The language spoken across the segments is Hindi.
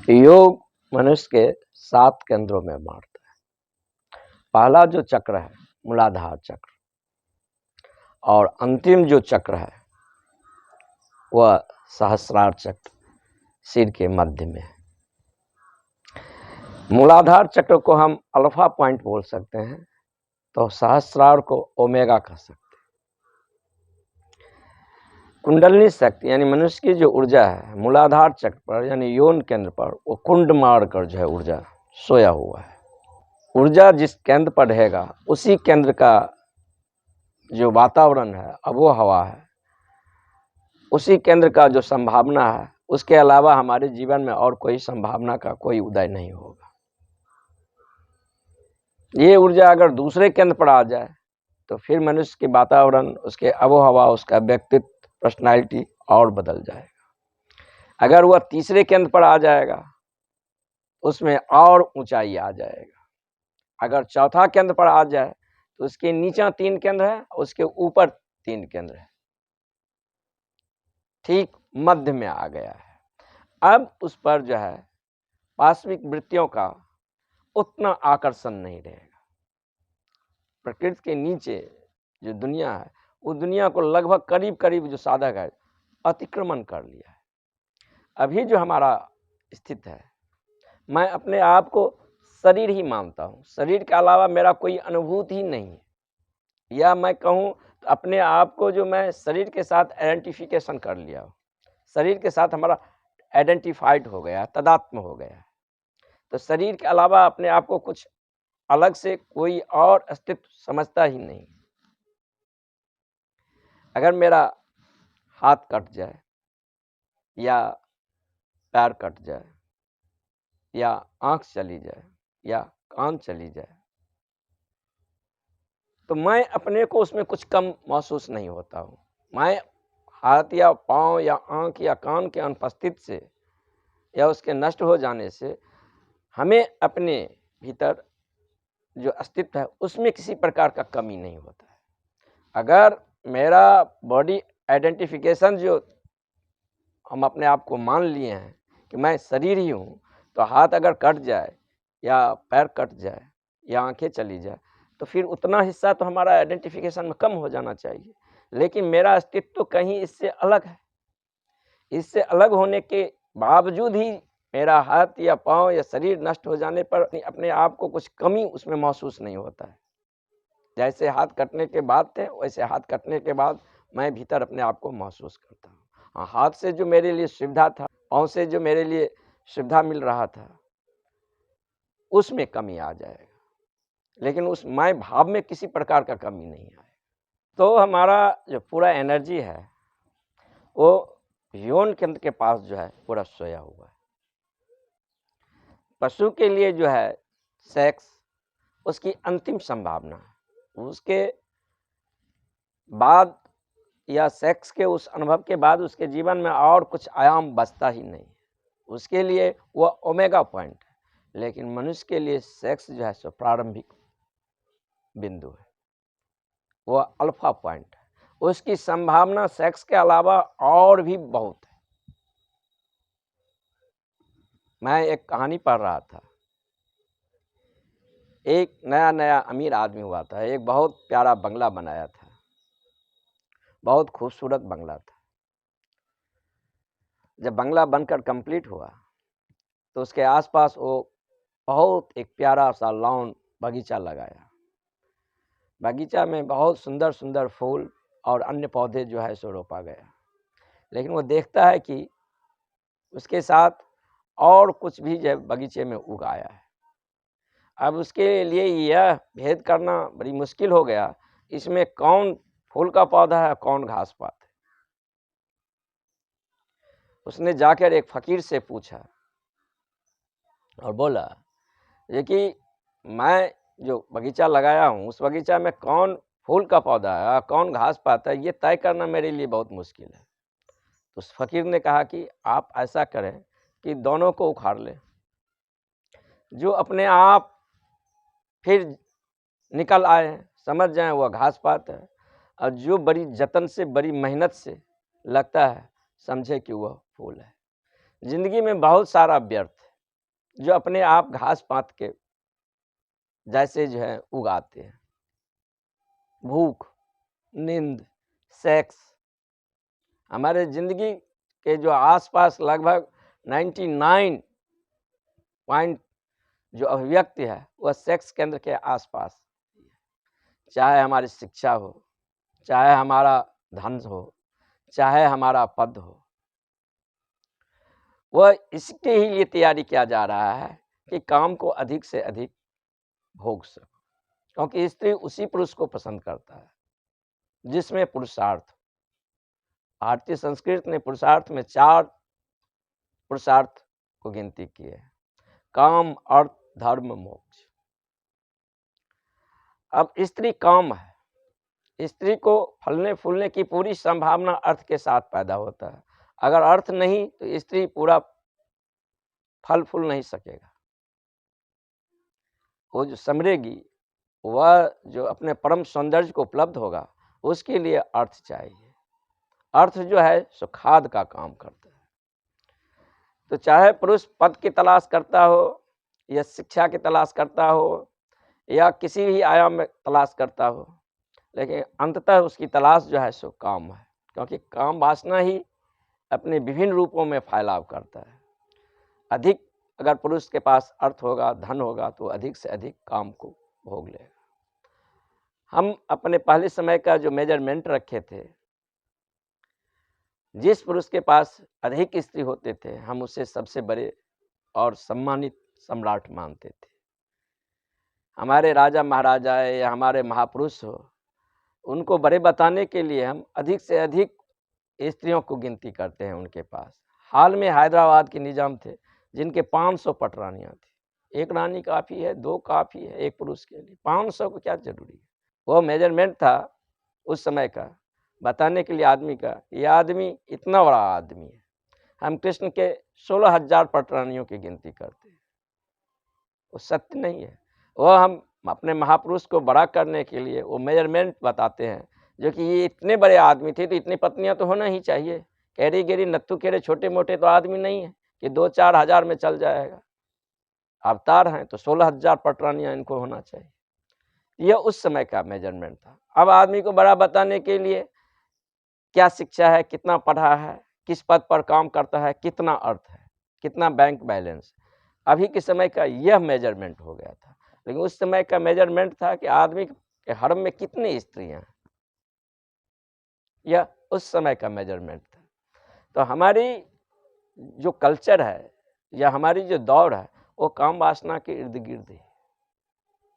योग मनुष्य के 7 केंद्रों में बांटता है। पहला जो चक्र है मूलाधार चक्र, और अंतिम जो चक्र है वह सहस्रार चक्र सिर के मध्य में है। मूलाधार चक्र को हम अल्फा पॉइंट बोल सकते हैं, तो सहस्रार को ओमेगा कह सकते हैं। कुंडलनी शक्ति यानी मनुष्य की जो ऊर्जा है मूलाधार चक्र पर यानी यौन केंद्र पर, वो कुंड मारकर जो है ऊर्जा सोया हुआ है। ऊर्जा जिस केंद्र पर रहेगा उसी केंद्र का जो वातावरण है, आबो हवा है, उसी केंद्र का जो संभावना है, उसके अलावा हमारे जीवन में और कोई संभावना का कोई उदय नहीं होगा। ये ऊर्जा अगर दूसरे केंद्र पर आ जाए तो फिर मनुष्य के वातावरण, उसके आबो हवा, उसका व्यक्तित्व, पर्सनालिटी और बदल जाएगा। अगर वह तीसरे केंद्र पर आ जाएगा उसमें और ऊंचाई आ जाएगा। अगर चौथा केंद्र पर आ जाए तो उसके नीचे 3 केंद्र है, उसके ऊपर 3 केंद्र है, ठीक मध्य में आ गया है। अब उस पर जो है पाश्विक वृत्तियों का उतना आकर्षण नहीं रहेगा। प्रकृति के नीचे जो दुनिया है, उस दुनिया को लगभग करीब जो साधक है अतिक्रमण कर लिया है। अभी जो हमारा स्थित है, मैं अपने आप को शरीर ही मानता हूँ। शरीर के अलावा मेरा कोई अनुभूति ही नहीं है। या मैं कहूँ तो अपने आप को जो मैं शरीर के साथ आइडेंटिफिकेशन कर लिया हूँ, शरीर के साथ हमारा आइडेंटिफाइड हो गया, तदात्म हो गया। तो शरीर के अलावा अपने आप को कुछ अलग से कोई और अस्तित्व समझता ही नहीं। अगर मेरा हाथ कट जाए या पैर कट जाए या आंख चली जाए या कान चली जाए तो मैं अपने को उसमें कुछ कम महसूस नहीं होता हूँ। मैं हाथ या पाँव या आंख या कान के अनुपस्थित से या उसके नष्ट हो जाने से हमें अपने भीतर जो अस्तित्व है उसमें किसी प्रकार का कमी नहीं होता है। अगर मेरा बॉडी आइडेंटिफिकेशन जो हम अपने आप को मान लिए हैं कि मैं शरीर ही हूँ, तो हाथ अगर कट जाए या पैर कट जाए या आंखें चली जाए तो फिर उतना हिस्सा तो हमारा आइडेंटिफिकेशन में कम हो जाना चाहिए। लेकिन मेरा अस्तित्व तो कहीं इससे अलग है। इससे अलग होने के बावजूद ही मेरा हाथ या पाँव या शरीर नष्ट हो जाने पर अपने आप को कुछ कमी उसमें महसूस नहीं होता है। जैसे हाथ कटने के बाद थे वैसे हाथ कटने के बाद मैं भीतर अपने आप को महसूस करता हूँ। हाँ, हाथ से जो मेरे लिए सुविधा था, पाँव से जो मेरे लिए सुविधा मिल रहा था, उसमें कमी आ जाएगा, लेकिन उस मैं भाव में किसी प्रकार का कमी नहीं आएगा। तो हमारा जो पूरा एनर्जी है वो यौन केंद्र के पास जो है पूरा सोया हुआ है। पशु के लिए जो है सेक्स उसकी अंतिम संभावना है। उसके बाद या सेक्स के उस अनुभव के बाद उसके जीवन में और कुछ आयाम बचता ही नहीं। उसके लिए वह ओमेगा पॉइंट है। लेकिन मनुष्य के लिए सेक्स जो है सो प्रारंभिक बिंदु है, वह अल्फा पॉइंट है। उसकी संभावना सेक्स के अलावा और भी बहुत है। मैं एक कहानी पढ़ रहा था। एक नया अमीर आदमी हुआ था, एक बहुत प्यारा बंगला बनाया था, बहुत खूबसूरत बंगला था। जब बंगला बनकर कंप्लीट हुआ तो उसके आसपास वो बहुत एक प्यारा सा लॉन बगीचा लगाया। बगीचा में बहुत सुंदर सुंदर फूल और अन्य पौधे जो है सो रोपा गया। लेकिन वो देखता है कि उसके साथ और कुछ भी जो बगीचे में उगाया है। अब उसके लिए यह भेद करना बड़ी मुश्किल हो गया, इसमें कौन फूल का पौधा है कौन घास पात है। उसने जाकर एक फकीर से पूछा और बोला ये कि मैं जो बगीचा लगाया हूँ उस बगीचा में कौन फूल का पौधा है कौन घास पात है, ये तय करना मेरे लिए बहुत मुश्किल है। तो उस फकीर ने कहा कि आप ऐसा करें कि दोनों को उखाड़ लें। जो अपने आप फिर निकल आए, समझ जाएं वह घास पात है, और जो बड़ी जतन से बड़ी मेहनत से लगता है समझे कि वह फूल है। जिंदगी में बहुत सारा व्यर्थ है, जो अपने आप घास पात के जैसे जो है उगाते हैं। भूख, नींद, सेक्स, हमारे ज़िंदगी के जो आसपास लगभग 99 पॉइंट जो अभिव्यक्ति है वह सेक्स केंद्र के आसपास। चाहे हमारी शिक्षा हो, चाहे हमारा धन हो, चाहे हमारा पद हो, वह इसके ही लिए तैयारी किया जा रहा है कि काम को अधिक से अधिक भोग सको, क्योंकि स्त्री उसी पुरुष को पसंद करता है जिसमें पुरुषार्थ। भारतीय संस्कृति ने पुरुषार्थ में 4 पुरुषार्थ को गिनती की है: काम, अर्थ, धर्म, मोक्ष। अब स्त्री काम है। स्त्री को फलने फूलने की पूरी संभावना अर्थ के साथ पैदा होता है। अगर अर्थ नहीं तो स्त्री पूरा फल फूल नहीं सकेगा। वो जो समरेगी, वह जो अपने परम सौंदर्य को उपलब्ध होगा, उसके लिए अर्थ चाहिए। अर्थ जो है सो खाद का काम करता है। तो चाहे पुरुष पद की तलाश करता हो या शिक्षा की तलाश करता हो या किसी भी आयाम में तलाश करता हो, लेकिन अंततः उसकी तलाश जो है सो काम है, क्योंकि काम वासना ही अपने विभिन्न रूपों में फैलाव करता है। अधिक अगर पुरुष के पास अर्थ होगा, धन होगा, तो अधिक से अधिक काम को भोग लेगा। हम अपने पहले समय का जो मेजरमेंट रखे थे, जिस पुरुष के पास अधिक स्त्री होते थे, हम उसे सबसे बड़े और सम्मानित सम्राट मानते थे। हमारे राजा महाराजा या हमारे महापुरुष हो, उनको बड़े बताने के लिए हम अधिक से अधिक स्त्रियों को गिनती करते हैं उनके पास। हाल में हैदराबाद के निजाम थे जिनके 500 पटरानियाँ थी। एक रानी काफ़ी है, 2 काफ़ी है एक पुरुष के लिए, 500 को क्या जरूरी है। वो मेजरमेंट था उस समय का, बताने के लिए आदमी का, ये आदमी इतना बड़ा आदमी है। हम कृष्ण के 16,000 पटरानियों की गिनती करते हैं। वो सत्य नहीं है। वह हम अपने महापुरुष को बड़ा करने के लिए वो मेजरमेंट बताते हैं, जो कि ये इतने बड़े आदमी थे तो इतनी पत्नियां तो होना ही चाहिए। कैरी गेरी नत्थु खेरे छोटे मोटे तो आदमी नहीं है कि 2-4 हजार में चल जाएगा। अवतार हैं तो 16,000 पटरानियां इनको होना चाहिए। यह उस समय का मेजरमेंट था। अब आदमी को बड़ा बताने के लिए क्या शिक्षा है, कितना पढ़ा है, किस पद पर काम करता है, कितना अर्थ है, कितना बैंक बैलेंस, अभी के समय का यह मेजरमेंट हो गया था। लेकिन उस समय का मेजरमेंट था कि आदमी के हरम में कितनी स्त्रियां हैं, यह उस समय का मेजरमेंट था। तो हमारी जो कल्चर है या हमारी जो दौड़ है, वो काम वासना के इर्द गिर्द है।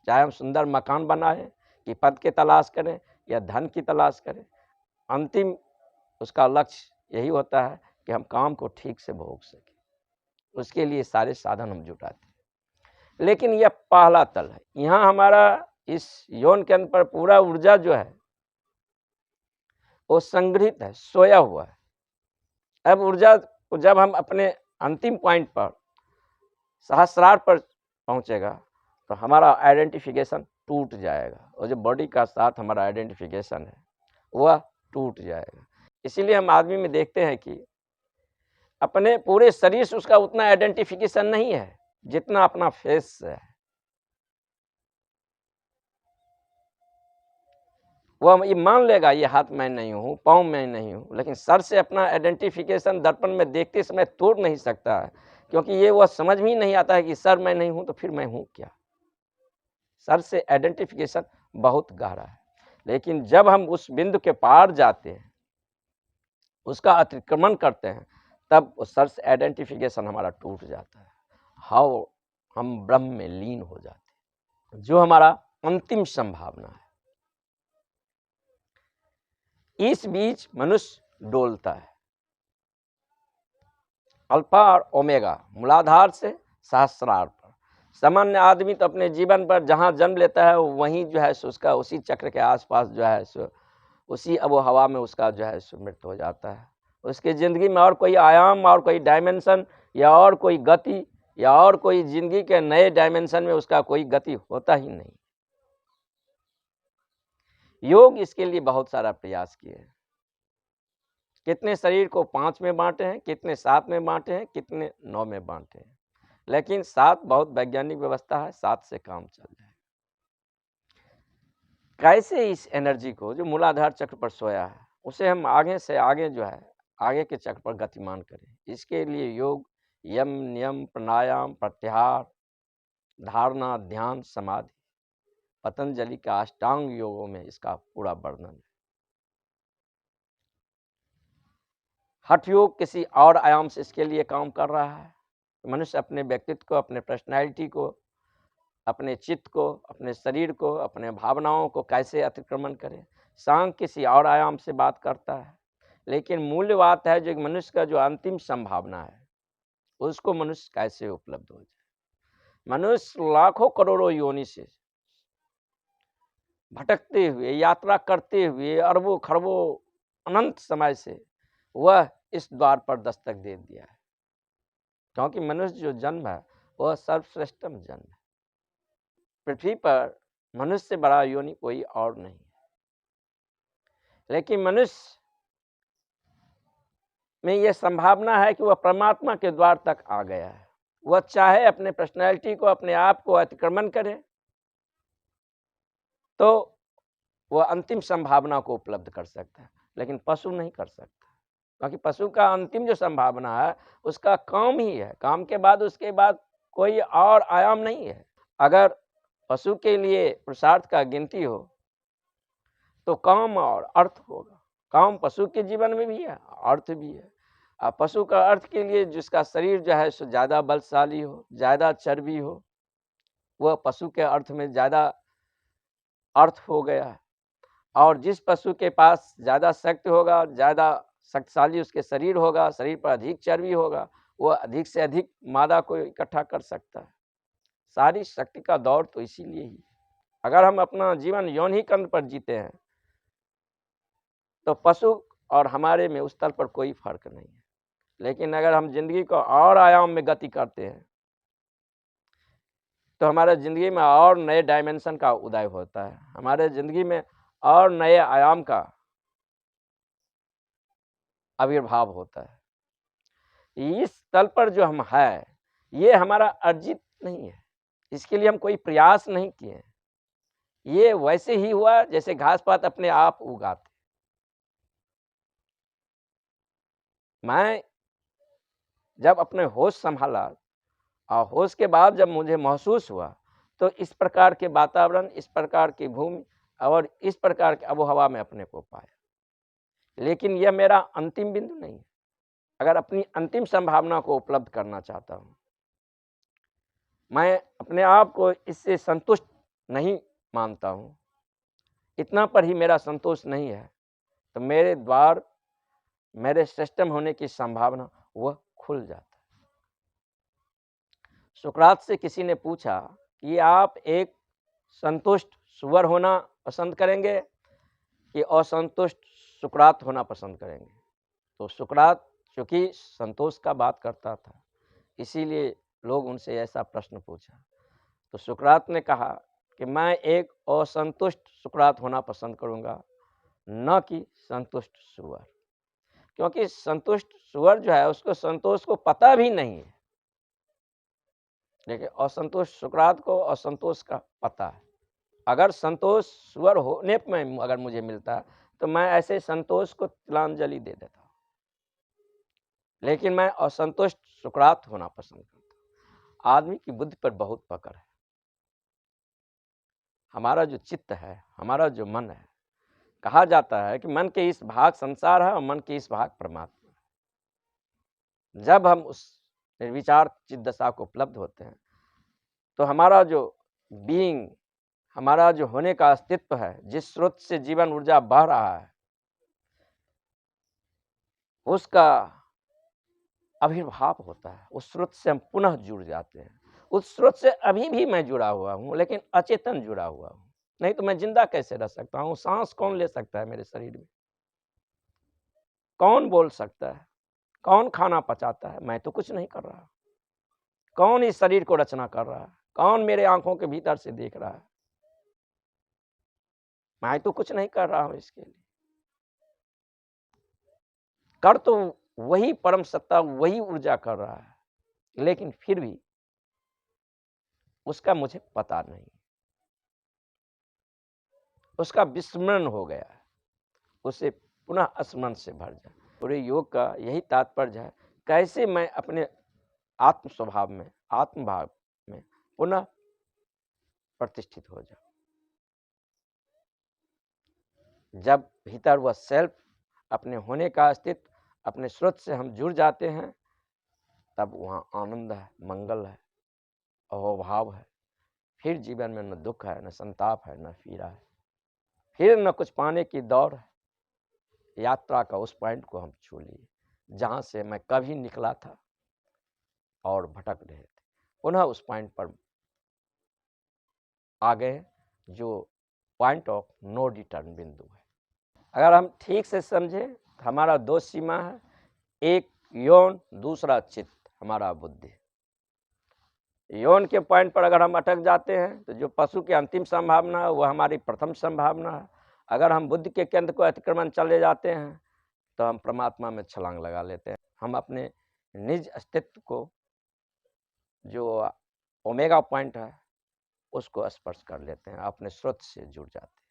चाहे हम सुंदर मकान बनाएं, कि पद की तलाश करें या धन की तलाश करें, अंतिम उसका लक्ष्य यही होता है कि हम काम को ठीक से भोग सकें। उसके लिए सारे साधन हम जुटाते हैं। लेकिन यह पहला तल है। यहाँ हमारा इस यौन केंद्र पर पूरा ऊर्जा जो है वो संग्रहित है, सोया हुआ है। अब ऊर्जा को जब हम अपने अंतिम पॉइंट पर, सहस्रार पर पहुंचेगा, तो हमारा आइडेंटिफिकेशन टूट जाएगा और जो बॉडी का साथ हमारा आइडेंटिफिकेशन है वह टूट जाएगा। इसीलिए हम आदमी में देखते हैं कि अपने पूरे शरीर से उसका उतना आइडेंटिफिकेशन नहीं है जितना अपना फेस से है। वह ये मान लेगा ये हाथ मैं नहीं हूँ, पाँव मैं नहीं हूँ, लेकिन सर से अपना आइडेंटिफिकेशन दर्पण में देखते समय तोड़ नहीं सकता है, क्योंकि ये वह समझ में ही नहीं आता है कि सर मैं नहीं हूँ तो फिर मैं हूँ क्या। सर से आइडेंटिफिकेशन बहुत गहरा है। लेकिन जब हम उस बिंदु के पार जाते हैं, उसका अतिक्रमण करते हैं, तब उस सर से आइडेंटिफिकेशन हमारा टूट जाता है। हाउ हम ब्रह्म में लीन हो जाते हैं, जो हमारा अंतिम संभावना है। इस बीच मनुष्य डोलता है, अल्फा और ओमेगा, मूलाधार से सहस्रार पर। सामान्य आदमी तो अपने जीवन पर जहाँ जन्म लेता है वहीं जो है सो उसका उसी चक्र के आसपास जो है सो उसी आबो हवा में उसका जो है सो मृत्यु हो जाता है। उसकी ज़िंदगी में और कोई आयाम और कोई डायमेंशन या और कोई गति या और कोई ज़िंदगी के नए डायमेंशन में उसका कोई गति होता ही नहीं। योग इसके लिए बहुत सारा प्रयास किए हैं। कितने शरीर को 5 में बांटे हैं, कितने 7 में बांटे हैं, कितने 9 में बांटे हैं। लेकिन 7 बहुत वैज्ञानिक व्यवस्था है, 7 से काम चल जाए। कैसे इस एनर्जी को जो मूलाधार चक्र पर सोया है, उसे हम आगे से आगे जो है, आगे के चक्र पर गतिमान करें। इसके लिए योग, यम, नियम, प्राणायाम, प्रत्याहार, धारणा, ध्यान, समाधि, पतंजलि का अष्टांग योगों में इसका पूरा वर्णन है। हठ योग किसी और आयाम से इसके लिए काम कर रहा है। मनुष्य अपने व्यक्तित्व को, अपने पर्सनैलिटी को, अपने चित्त को, अपने शरीर को, अपने भावनाओं को कैसे अतिक्रमण करे। सांग किसी और आयाम से बात करता है, लेकिन मूल्य बात है जो मनुष्य का जो अंतिम संभावना है, उसको मनुष्य कैसे उपलब्ध हो जाए। मनुष्य लाखों करोड़ों योनि से भटकते हुए, यात्रा करते हुए, अरबों खरबों अनंत समय से वह इस द्वार पर दस्तक दे दिया है। क्योंकि मनुष्य जो जन्म है वह सर्वश्रेष्ठतम जन्म है। पृथ्वी पर मनुष्य से बड़ा योनि कोई और नहीं है, लेकिन मनुष्य में यह संभावना है कि वह परमात्मा के द्वार तक आ गया है। वह चाहे अपने पर्सनैलिटी को, अपने आप को अतिक्रमण करे, तो वह अंतिम संभावना को उपलब्ध कर सकता है, लेकिन पशु नहीं कर सकता। क्योंकि पशु का अंतिम जो संभावना है उसका काम ही है, काम के बाद उसके बाद कोई और आयाम नहीं है। अगर पशु के लिए पुरुषार्थ का गिनती हो तो काम और अर्थ होगा। काम पशु के जीवन में भी है, अर्थ भी है। अब पशु का अर्थ के लिए जिसका शरीर जो है सो ज़्यादा बलशाली हो, ज़्यादा चर्बी हो, वह पशु के अर्थ में ज़्यादा अर्थ हो गया है। और जिस पशु के पास ज़्यादा शक्ति होगा, ज़्यादा शक्तिशाली उसके शरीर होगा, शरीर पर अधिक चर्बी होगा, वह अधिक से अधिक मादा को इकट्ठा कर सकता है। सारी शक्ति का दौर तो इसीलिए ही। अगर हम अपना जीवन यौन ही कंद पर जीते हैं तो पशु और हमारे में उस तल पर कोई फर्क नहीं है। लेकिन अगर हम जिंदगी को और आयाम में गति करते हैं तो हमारे जिंदगी में और नए डायमेंशन का उदय होता है, हमारे जिंदगी में और नए आयाम का आविर्भाव होता है। इस तल पर जो हम है ये हमारा अर्जित नहीं है, इसके लिए हम कोई प्रयास नहीं किए। ये वैसे ही हुआ जैसे घास पात अपने आप उगाते। मैं जब अपने होश संभाला और होश के बाद जब मुझे महसूस हुआ तो इस प्रकार के वातावरण, इस प्रकार की भूमि और इस प्रकार की आबोहवा में अपने को पाया। लेकिन यह मेरा अंतिम बिंदु नहीं है। अगर अपनी अंतिम संभावना को उपलब्ध करना चाहता हूँ, मैं अपने आप को इससे संतुष्ट नहीं मानता हूँ, इतना पर ही मेरा संतोष नहीं है, तो मेरे द्वार, मेरे सिस्टम होने की संभावना वह खुल जाता है। सुकरात से किसी ने पूछा कि आप एक संतुष्ट सुअर होना पसंद करेंगे कि असंतुष्ट सुकरात होना पसंद करेंगे। तो सुकरात चूँकि संतोष का बात करता था, इसीलिए लोग उनसे ऐसा प्रश्न पूछा। तो सुकरात ने कहा कि मैं एक असंतुष्ट सुकरात होना पसंद करूँगा, न कि संतुष्ट सुअर। क्योंकि संतुष्ट सुअर जो है उसको संतोष को पता भी नहीं है, लेकिन असंतोष सुकरात को असंतोष का पता है। अगर संतोष सुअर होने में अगर मुझे मिलता तो मैं ऐसे संतोष को तिलांजलि दे देता, लेकिन मैं असंतुष्ट सुकरात होना पसंद करता। आदमी की बुद्धि पर बहुत पकड़ है। हमारा जो चित्त है, हमारा जो मन है, कहा जाता है कि मन के इस भाग संसार है और मन के इस भाग परमात्मा है। जब हम उस निर्विचार चित्त दशा को उपलब्ध होते हैं तो हमारा जो बीइंग, हमारा जो होने का अस्तित्व है, जिस स्रोत से जीवन ऊर्जा बह रहा है, उसका आविर्भाव होता है। उस स्रोत से हम पुनः जुड़ जाते हैं। उस स्रोत से अभी भी मैं जुड़ा हुआ हूँ, लेकिन अचेतन जुड़ा हुआ हूँ। नहीं तो मैं जिंदा कैसे रह सकता हूँ? सांस कौन ले सकता है मेरे शरीर में? कौन बोल सकता है? कौन खाना पचाता है? मैं तो कुछ नहीं कर रहा। कौन इस शरीर को रचना कर रहा है? कौन मेरे आंखों के भीतर से देख रहा है? मैं तो कुछ नहीं कर रहा हूँ इसके लिए। कर तो वही परम सत्ता, वही ऊर्जा कर रहा है, लेकिन फिर भी उसका मुझे पता नहीं, उसका विस्मरण हो गया है, उसे पुनः स्मरण से भर जाए। पूरे योग का यही तात्पर्य है, कैसे मैं अपने आत्म स्वभाव में, आत्मभाव में पुनः प्रतिष्ठित हो जाऊं। जब भीतर वह सेल्फ, अपने होने का अस्तित्व, अपने स्रोत से हम जुड़ जाते हैं, तब वहाँ आनंद है, मंगल है, अहोभाव है। फिर जीवन में न दुख है, न संताप है, न पीड़ा है, फिर न कुछ पाने की दौड़ है। यात्रा का उस पॉइंट को हम छू लिए जहाँ से मैं कभी निकला था और भटक रहे थे, पुनः उस पॉइंट पर आ गए, जो पॉइंट ऑफ नो रिटर्न बिंदु है। अगर हम ठीक से समझें तो हमारा दो सीमा है, एक यौन, दूसरा चित्त, हमारा बुद्धि। यौन के पॉइंट पर अगर हम अटक जाते हैं तो जो पशु की अंतिम संभावना है वह हमारी प्रथम संभावना है। अगर हम बुद्धि के केंद्र को अतिक्रमण चले जाते हैं तो हम परमात्मा में छलांग लगा लेते हैं। हम अपने निज अस्तित्व को, जो ओमेगा पॉइंट है, उसको स्पर्श कर लेते हैं, अपने स्रोत से जुड़ जाते हैं।